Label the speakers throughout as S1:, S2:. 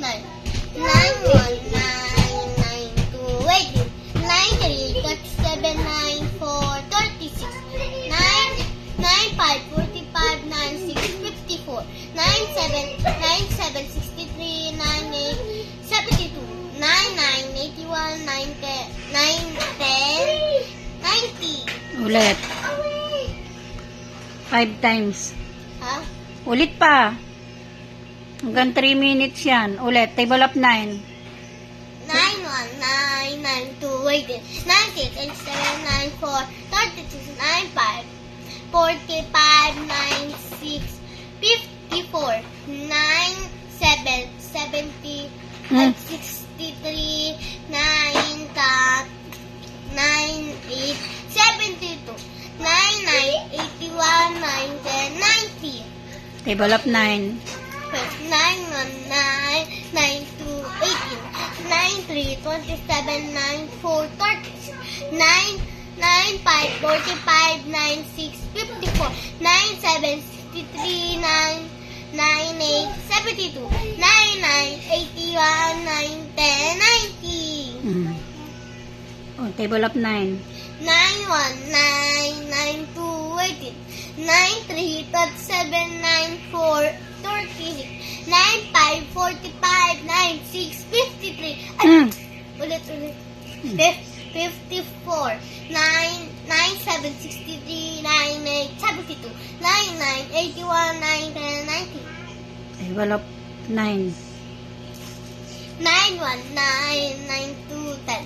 S1: 9. 9, 1, 9, 9, 2, wait. 9, 3, 37, 9, 4, 36. 9, 9, 5, 45, 9, 6, 54. 9, 7, 9, 7, 63, 9, 8, 72. 9, 9, 81, 9, 10, 9, 10, 90.
S2: Ulit. 5 times.
S1: Ha?
S2: Ulit pa. Hanggang 3 minutes yan. Ulit. Table of 9.
S1: 9, 1, 9, 9, 2, wait. 9, 6, 8, 7, 9, 4, 36, 9, 5, 45, 9, 6, 54, 9, 7, 70, 63, 9, 9, 8, 72, 9, 9, 81, 9, 10, 90.
S2: Table of 9.
S1: 9, 1, 9, 9, 2, 18, 9, 3, 27, 9, 4, 36, 9, 9, 5, 45, 9, 6, 54, 9, 7, 63, 9, 9, 8, 72, 9, 9, 81, 9, 10, 90.
S2: Oh, table of 9.
S1: 9, 1, 9, 9, 2, 18, 9, 3, 37, 9, 4, 36, 9, 5, 45, 9, 6, 53. Ay, ulit. 54, 9, 9, 7, 63, 9, 8, 72, 9, 9, 81, 9, 10, 90.
S2: Table of 9.
S1: 9, 1, 9, 9, 2, 10.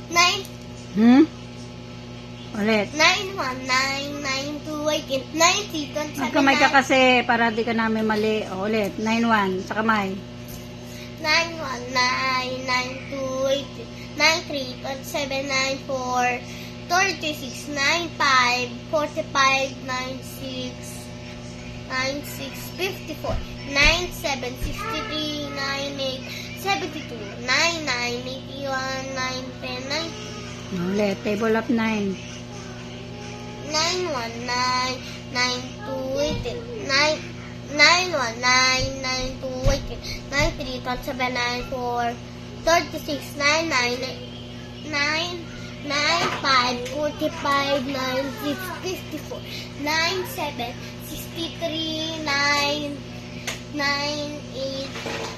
S1: 9,
S2: Ulit.
S1: 9, 1, 9, 9, 2, 18, 90, 27,
S2: Magkamay ka kasi para di ka namin mali. O, ulit. 9-1 sa kamay.
S1: 9, 1, 9, 9, 2, 18, 9, 3, 27, 9, 4, 36, 9, 5, 45, 9, 6, 9, 6, 54, 9, 7, 63, 9, 8, 72, 9, 9, 81, 9, 10, 90.
S2: Ulit. Table of 9.
S1: 9, 1, 9, 9, 2, 18, 9, 9, 1, 9, 9, 2, 18, 9, 3, 27, 9, 4, 36, 9, 9, 9, 9, 5, 45, 9, 6, 54, 9, 7, 63, 9, 9, 8,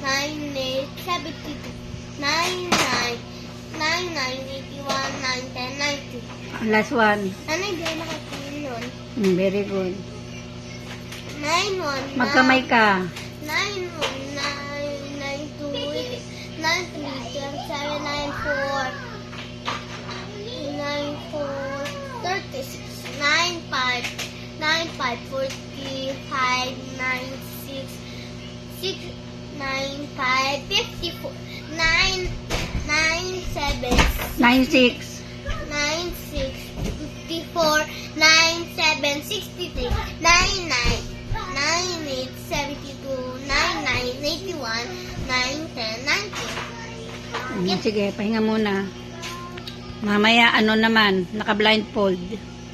S1: 9, 8, 72, 9, 9, 9, 9, 81, 9, 10, 90.
S2: Last one.
S1: Ano hindi ako nakatingin yun?
S2: Very good.
S1: 9, 1, 9,
S2: Magkamay ka.
S1: 9, 1, 9, 9, 2, 9, 3, 7, 9, 4, 9, 4, 36, 9, 5, 9, 5, 45, 9, 6, 6, 9, 5, 54, 9, 9, 7,
S2: 9-6.
S1: 9, 6, 54, 9, 7, 63, 9, 9, 9, 8, 72, 9, 9, 81, 9, 10, 90.
S2: Sige, pahinga muna. Mamaya, ano naman, naka-blindfold.